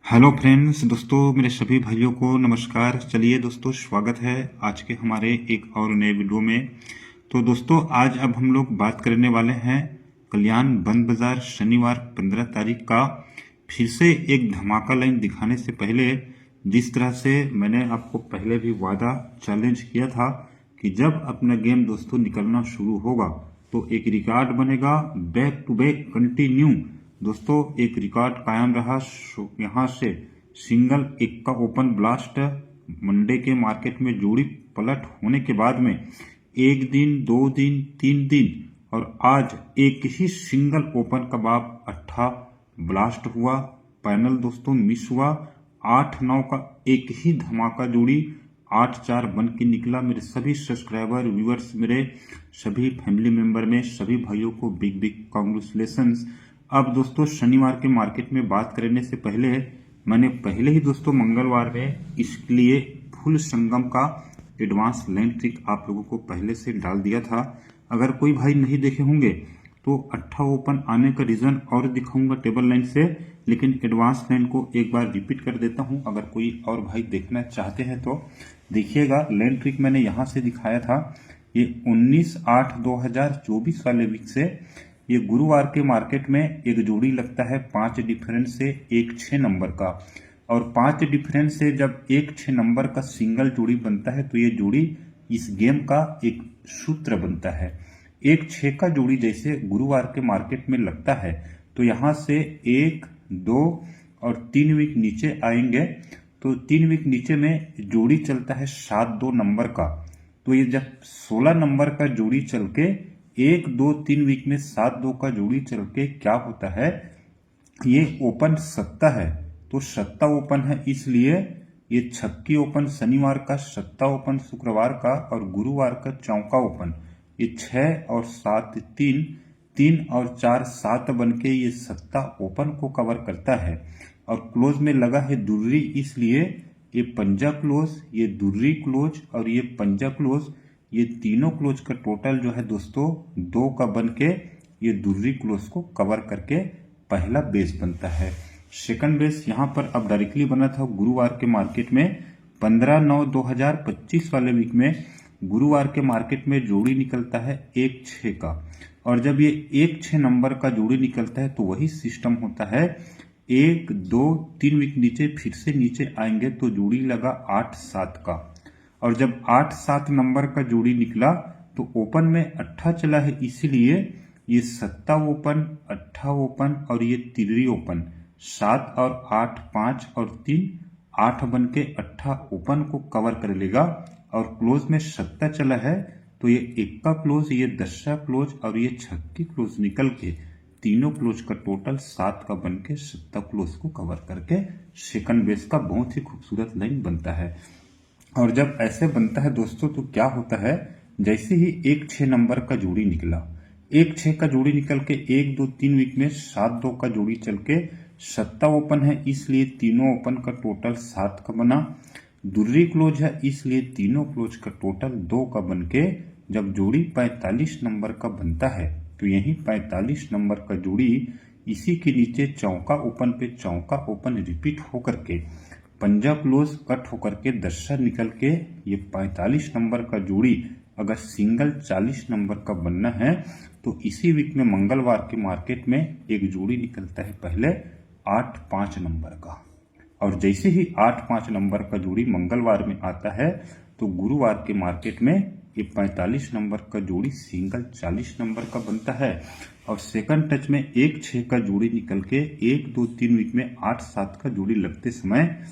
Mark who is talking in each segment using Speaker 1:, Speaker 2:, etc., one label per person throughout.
Speaker 1: Hello friends, दोस्तों मेरे सभी भाइयों को नमस्कार। चलिए दोस्तों, स्वागत है आज के हमारे एक और नए वीडियो में। तो दोस्तों, आज अब हम लोग बात करने वाले हैं कल्याण बंद बाजार शनिवार 15 तारीख का। फिर से एक धमाका लाइन दिखाने से पहले, जिस तरह से मैंने आपको पहले भी वादा चैलेंज किया था कि जब अपना गेम दोस्तों निकलना शुरू होगा तो एक रिकॉर्ड बनेगा, बैक टू बैक कंटिन्यू। दोस्तों एक रिकॉर्ड कायम रहा। यहाँ से सिंगल एक का ओपन ब्लास्ट मंडे के मार्केट में जोड़ी पलट होने के बाद में एक दिन, 2 दिन, 3 दिन और आज एक ही सिंगल ओपन का बाब 8 ब्लास्ट हुआ। पैनल दोस्तों मिस हुआ। 8-9 का एक ही धमाका जोड़ी 8-4 बन के निकला। मेरे सभी सब्सक्राइबर, व्यूअर्स, मेरे सभी फैमिली मेंबर में सभी भाइयों को बिग बिग कांग्रेचुलेशंस। अब दोस्तों शनिवार के मार्केट में बात करने से पहले मैंने पहले ही दोस्तों मंगलवार में इसके लिए फुल संगम का एडवांस लैंड ट्रिक आप लोगों को पहले से डाल दिया था। अगर कोई भाई नहीं देखे होंगे तो 8 ओपन आने का रीजन और दिखाऊंगा टेबल लाइन से, लेकिन एडवांस लाइन को एक बार रिपीट कर देता हूं। अगर कोई और भाई देखना चाहते हैं तो देखिएगा। लैंड ट्रिक मैंने यहां से दिखाया था। ये 19/8/2024 वाले वीक से ये गुरुवार के मार्केट में एक जोड़ी लगता है 5 डिफरेंस से 1-6 नंबर का। और 5 डिफरेंस से जब 1-6 नंबर का सिंगल जोड़ी बनता है तो ये जोड़ी इस गेम का एक सूत्र बनता है। 1-6 का जोड़ी जैसे गुरुवार के मार्केट में लगता है तो यहां से 1, 2 और 3 वीक नीचे आएंगे तो 3 वीक नीचे में जोड़ी चलता है 7-2 नंबर का। तो ये जब 16 नंबर का जोड़ी चल के 1, 2, 3 वीक में 7-2 का जोड़ी चल के क्या होता है, ये ओपन सत्ता है। तो सत्ता ओपन है, इसलिए ये छक्की ओपन शनिवार का, सत्ता ओपन शुक्रवार का और गुरुवार का चौका ओपन। ये 6 और 7 3, 3 और 4 7 बन के ये सत्ता ओपन को कवर करता है। और क्लोज में लगा है दुर्री, इसलिए ये पंजा क्लोज, ये दुर्री क्लोज और ये पंजा क्लोज, ये तीनों क्लोज का टोटल जो है दोस्तों 2 का बन के ये दुर्री क्लोज को कवर करके पहला बेस बनता है। सेकंड बेस यहाँ पर अब डायरेक्टली बना था गुरुवार के मार्केट में 15/9/2025 वाले वीक में। गुरुवार के मार्केट में जोड़ी निकलता है 1-6 का। और जब ये 1-6 नंबर का जोड़ी निकलता है तो वही सिस्टम होता है। 1, 2, 3 वीक नीचे फिर से नीचे आएंगे तो जोड़ी लगा 8-7 का। और जब 8-7 नंबर का जोड़ी निकला तो ओपन में 8 चला है, इसीलिए ये सत्ता ओपन, 8 ओपन और ये तिर्री ओपन, 7 और 8, 5 और 3, 8 बन के 8 ओपन को कवर कर लेगा। और क्लोज में सत्ता चला है तो ये 1 का क्लोज, ये 10 क्लोज और ये छक्की क्लोज निकल के तीनों क्लोज का टोटल 7 का बन के सत्ता क्लोज को कवर करके सेकंड बेस का बहुत ही खूबसूरत लाइन बनता है। और जब ऐसे बनता है दोस्तों तो क्या होता है, जैसे ही 1-6 नंबर का जोड़ी निकला, 1-6 का जोड़ी निकल के 1, 2, 3 वीक में 7-2 का जोड़ी चल के सत्ता ओपन है, इसलिए तीनों ओपन का टोटल 7 का बना। दुर्री क्लोज है, इसलिए तीनों क्लोज का टोटल 2 का बन के जब जोड़ी 45 नंबर का बनता है तो यही 45 नंबर का जोड़ी इसी के नीचे चौका ओपन पे चौका ओपन रिपीट होकर के पंजा क्लोज कट होकर के 10 निकल के ये 45 नंबर का जोड़ी अगर सिंगल 40 नंबर का बनना है तो इसी वीक में मंगलवार के मार्केट में एक जोड़ी निकलता है पहले 8-5 नंबर का। और जैसे ही 8-5 नंबर का जोड़ी मंगलवार में आता है तो गुरुवार के मार्केट में ये 45 नंबर का जोड़ी सिंगल 40 नंबर का बनता है। और सेकंड टच में 1-6 का जोड़ी निकल के 1, 2, 3 वीक में 8-7 का जोड़ी लगते समय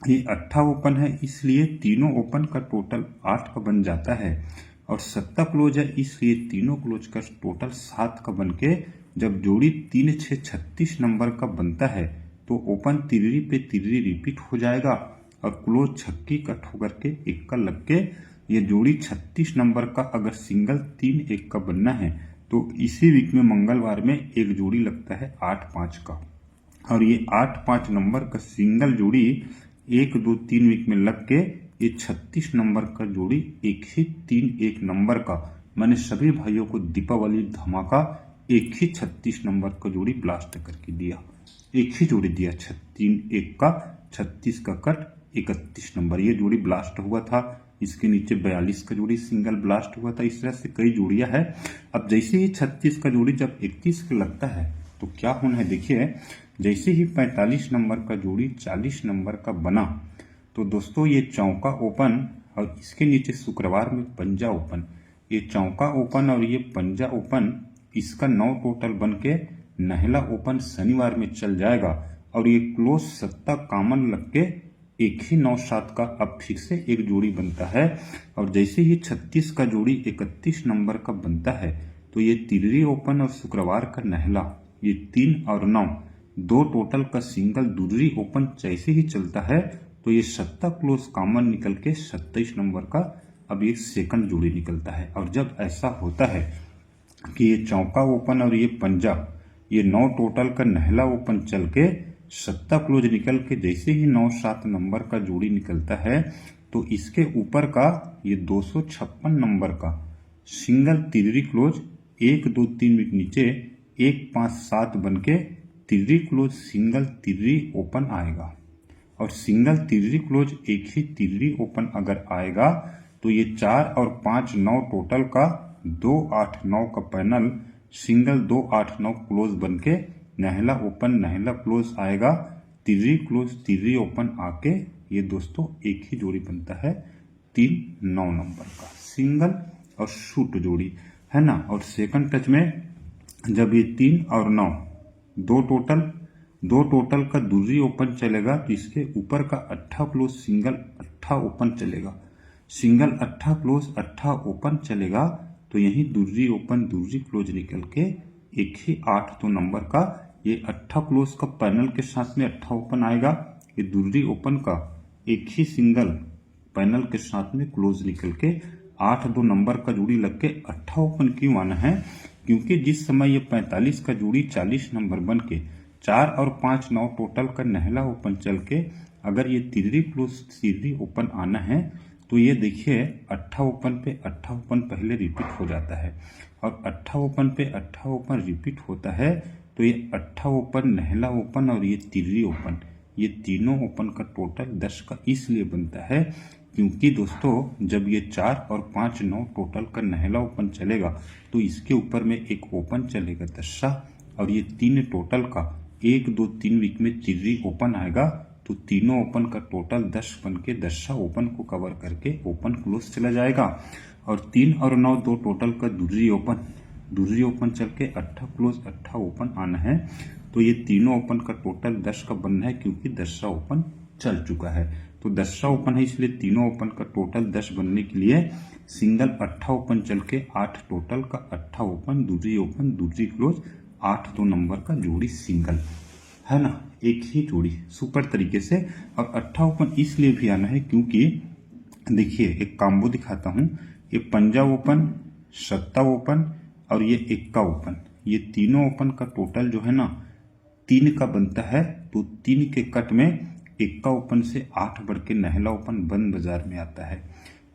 Speaker 1: ये 8 ओपन है, इसलिए तीनों ओपन का टोटल 8 का बन जाता है। और सत्ता क्लोज है, इसलिए तीनों क्लोज का टोटल 7 का बन के जब जोड़ी 3-6 36 नंबर का बनता है तो ओपन तिर्री पे तिर्री रिपीट हो जाएगा और क्लोज छक्की कट होकर के 1 का लग के ये जोड़ी 36 नंबर का अगर सिंगल 3-1 का बनना है तो इसी वीक में मंगलवार में एक जोड़ी लगता है 8-5 का। और ये 8-5 नंबर का सिंगल जोड़ी 1, 2, 3 वीक में लग के ये 36 नंबर का जोड़ी एक ही 3-1 नंबर का, मैंने सभी भाइयों को दीपावली धमाका एक ही 36 नंबर का जोड़ी ब्लास्ट करके दिया। एक ही जोड़ी दिया, 3 1 का 36 का कट 31 नंबर, ये जोड़ी ब्लास्ट हुआ था। इसके नीचे 42 का जोड़ी सिंगल ब्लास्ट हुआ था। इस तरह से कई जोड़ियां है। अब जैसे ही 36 का जोड़ी जब 31 का लगता है तो क्या होना है, देखिए जैसे ही 45 नंबर का जोड़ी 40 नंबर का बना तो दोस्तों ये चौका ओपन और इसके नीचे शुक्रवार में पंजा ओपन, ये चौका ओपन और ये पंजा ओपन, इसका 9 टोटल बन के नहला ओपन शनिवार में चल जाएगा और ये क्लोज सत्ता कामन लग के एक ही 9-7 का अब फिर से एक जोड़ी बनता है। और जैसे ही 36 का जोड़ी 31 नंबर का बनता है तो ये तिर्री ओपन और शुक्रवार का नहला, ये 3 और 9 दो टोटल का सिंगल दुर्री ओपन जैसे ही चलता है तो ये सत्ता क्लोज कॉमन निकल के 27 नंबर का अब ये सेकंड जोड़ी निकलता है। और जब ऐसा होता है कि ये चौका ओपन और ये पंजा, ये 9 टोटल का नहला ओपन चल के सत्ता क्लोज निकल के जैसे ही 9-7 नंबर का जोड़ी निकलता है तो इसके ऊपर का ये 256 नंबर का सिंगल तिर्री क्लोज 1 2 3 मिनट नीचे 1 5 7 बन के तिर्री क्लोज सिंगल तिर्री ओपन आएगा। और सिंगल तिर्री क्लोज एक ही तिर्री ओपन अगर आएगा तो ये 4 और 5 9 टोटल का 2 8 9 का पैनल सिंगल 2 8 9 क्लोज बन के नहला ओपन नहला क्लोज आएगा, तिर्री क्लोज तिर्री ओपन आके ये दोस्तों एक ही जोड़ी बनता है 3 9 नंबर का सिंगल और शूट जोड़ी है ना। और सेकंड टच में जब ये 3 और 9 दो टोटल का दूसरी ओपन चलेगा तो इसके ऊपर का 8 क्लोज सिंगल 8 ओपन चलेगा, सिंगल 8 क्लोज 8 ओपन चलेगा तो यही दूसरी ओपन दूसरी क्लोज निकल के एक ही 8 2 नंबर का ये 8 क्लोज का पैनल के साथ में 8 ओपन आएगा। ये दूसरी ओपन का एक ही सिंगल पैनल के साथ में क्लोज निकल के 8 2 नंबर का जोड़ी लग के 8 ओपन क्यों आना है, क्योंकि जिस समय ये 45 का जोड़ी 40 नंबर बन के 4 और 5 9 टोटल का नहला ओपन चल के अगर ये तिर्री क्लोज तिर्री ओपन आना है तो ये देखिए 8 ओपन पे 8 ओपन पहले रिपीट हो जाता है और 8 ओपन पे 8 ओपन रिपीट होता है तो ये 8 ओपन नहला ओपन और ये तिर्री ओपन, ये तीनों ओपन का टोटल 10 का इसलिए बनता है क्योंकि दोस्तों जब ये 4 और 5 9 टोटल का नहला ओपन चलेगा तो इसके ऊपर में एक ओपन चलेगा 10 और ये 3 टोटल का 1 2 3 वीक में तिर्री ओपन आएगा तो तीनों ओपन का टोटल 10 बन के 10 ओपन को कवर करके ओपन क्लोज चला जाएगा। और 3 और 9 दो टोटल का दूसरी ओपन चल के 8 क्लोज 8 ओपन आना है तो ये तीनों ओपन का टोटल 10 का बनना है क्योंकि 10 ओपन चल चुका है तो 10 ओपन है इसलिए तीनों ओपन का टोटल 10 बनने के लिए सिंगल 8 ओपन चल के 8 टोटल का 8 ओपन दूसरी क्लोज 8 2 नंबर का जोड़ी सिंगल है ना, एक ही जोड़ी सुपर तरीके से। और 8 ओपन इसलिए भी आना है क्योंकि देखिए एक कॉम्बो दिखाता हूं, ये पंजा ओपन सत्ता ओपन और ये एक्का ओपन, ये तीनों ओपन का टोटल जो है ना 3 का बनता है तो 3 के कट में एक्का ओपन से 8 बढ़ के नहला ओपन बंद बाजार में आता है।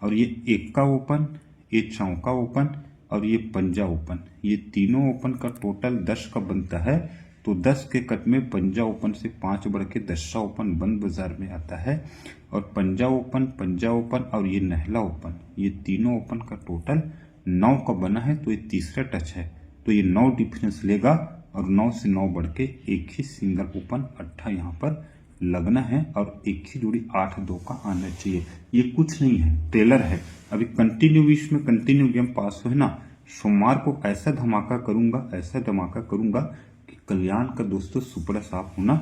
Speaker 1: और ये एक्का ओपन ये चौका ओपन और ये पंजा ओपन, ये तीनों ओपन का टोटल 10 का बनता है तो 10 के कट में पंजा ओपन से 5 बढ़ के 10 ओपन बंद बाजार में आता है। और पंजा ओपन और ये नहला ओपन, ये तीनों ओपन का टोटल 9 का बना है तो ये तीसरा टच है तो ये 9 डिफरेंस लेगा और 9 से 9 बढ़ के एक ही सिंगल ओपन 8 यहाँ पर लगना है और एक ही जोड़ी 8 2 का आना चाहिए। ये कुछ नहीं है, ट्रेलर है। अभी कंटिन्यू गेम पास हो है ना, सोमवार को ऐसा धमाका करूंगा कि कल्याण का दोस्तों सुपड़ा साफ होना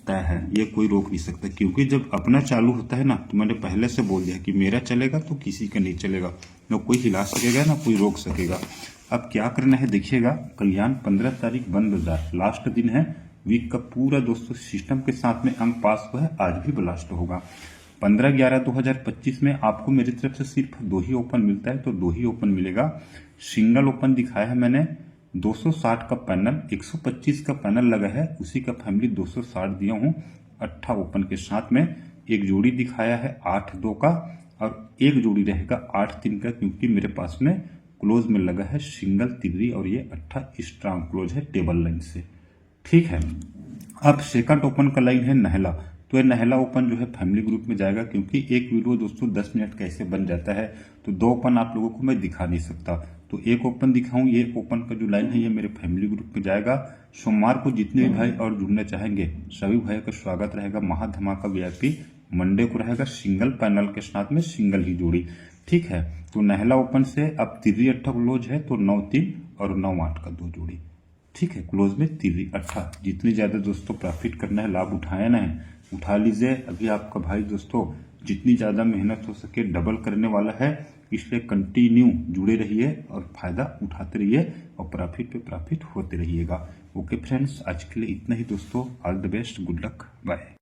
Speaker 1: तय है, ये कोई रोक नहीं सकता। क्योंकि जब अपना चालू होता है ना तो मैंने पहले से बोल दिया कि मेरा चलेगा तो किसी का नहीं चलेगा, ना कोई हिला सकेगा ना कोई रोक सकेगा। अब क्या करना है देखिएगा, कल्याण 15 तारीख बंद बाजार लास्ट दिन है वीक का पूरा दोस्तों सिस्टम के साथ में अंक पास हुआ है, आज भी ब्लास्ट होगा। 15/11/2025 में आपको मेरी तरफ से सिर्फ 2 ही ओपन मिलता है तो 2 ही ओपन मिलेगा। सिंगल ओपन दिखाया है मैंने 260 का पैनल, 125 का पैनल लगा है उसी का फैमिली 260 दिया हूँ 8 ओपन के साथ में। एक जोड़ी दिखाया है 8 2 का और एक जोड़ी रहेगा 8 3 का क्योंकि मेरे पास में क्लोज में लगा है सिंगल तिर्री और ये 8 स्ट्रांग क्लोज है टेबल लाइन से, ठीक है। अब सेकंड ओपन का लाइन है नहला, तो ये नहला ओपन जो है फैमिली ग्रुप में जाएगा, क्योंकि एक वीडियो दोस्तों 10 मिनट कैसे बन जाता है, तो 2 ओपन आप लोगों को मैं दिखा नहीं सकता, तो एक ओपन दिखाऊं। ये ओपन का जो लाइन है ये मेरे फैमिली ग्रुप में जाएगा। सोमवार को जितने भी भाई और जुड़ना चाहेंगे सभी भाई का स्वागत रहेगा। महाधमाका VIP मंडे को रहेगा सिंगल पैनल के साथ में सिंगल ही जोड़ी, ठीक है। तो नहला ओपन से अब तिर्री 8 क्लोज है, तो 9-3 और 9-8 का 2 जोड़ी, ठीक है। क्लोज में तिर्री 8। जितनी ज्यादा दोस्तों प्रॉफिट करना है, लाभ उठाया ना है, उठा लीजिए। अभी आपका भाई दोस्तों जितनी ज्यादा मेहनत हो सके डबल करने वाला है, इसलिए कंटिन्यू जुड़े रहिए और फायदा उठाते रहिए और प्रॉफिट पे प्रॉफिट होते रहिएगा। ओके फ्रेंड्स, आज के लिए इतना ही दोस्तों। All the best, good luck, bye.